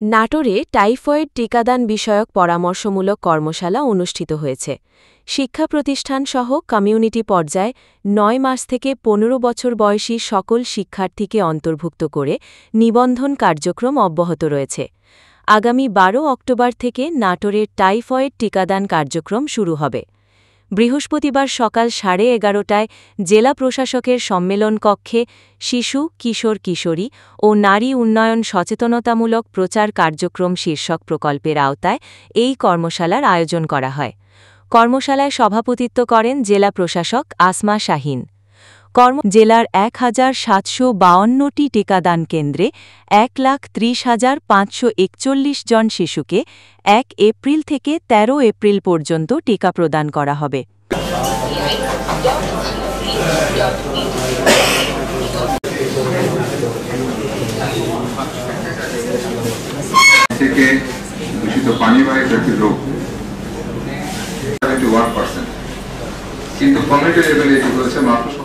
নাটোরে টাইফয়েড টিকাদান বিষয়ক পরামর্শমূলক কর্মশালা অনুষ্ঠিত হয়েছে। শিক্ষা প্রতিষ্ঠানসহ কমিউনিটি পর্যায়ে ৯ মাস থেকে ১৫ বছর বয়সী সকল শিক্ষার্থীকে অন্তর্ভুক্ত করে নিবন্ধন কার্যক্রম অব্যাহত রয়েছে। আগামী ১২ অক্টোবর থেকে নাটোরের টাইফয়েড টিকাদান কার্যক্রম শুরু হবে। বৃহস্পতিবার সকাল 11:30টায় জেলা প্রশাসকের সম্মেলন কক্ষে শিশু, কিশোর-কিশোরী ও নারী উন্নয়ন সচেতনতামূলক প্রচার কার্যক্রম শীর্ষক প্রকল্পের আওতায় এই কর্মশালার আয়োজন করা হয়। কর্মশালায় সভাপতিত্ব করেন জেলা প্রশাসক আসমা শাহীন। জেলার ১,৭৫২টি টিকাদান কেন্দ্রে ১,৩০,৫৪১ জন শিশুকে ১ এপ্রিল থেকে ১৩ এপ্রিল পর্যন্ত টিকা প্রদান করা হবে। দূষিত পানিবাহিত একটি রোগ, কিন্তু কমিউনিটি লেভেলে এটি করেছে মাত্র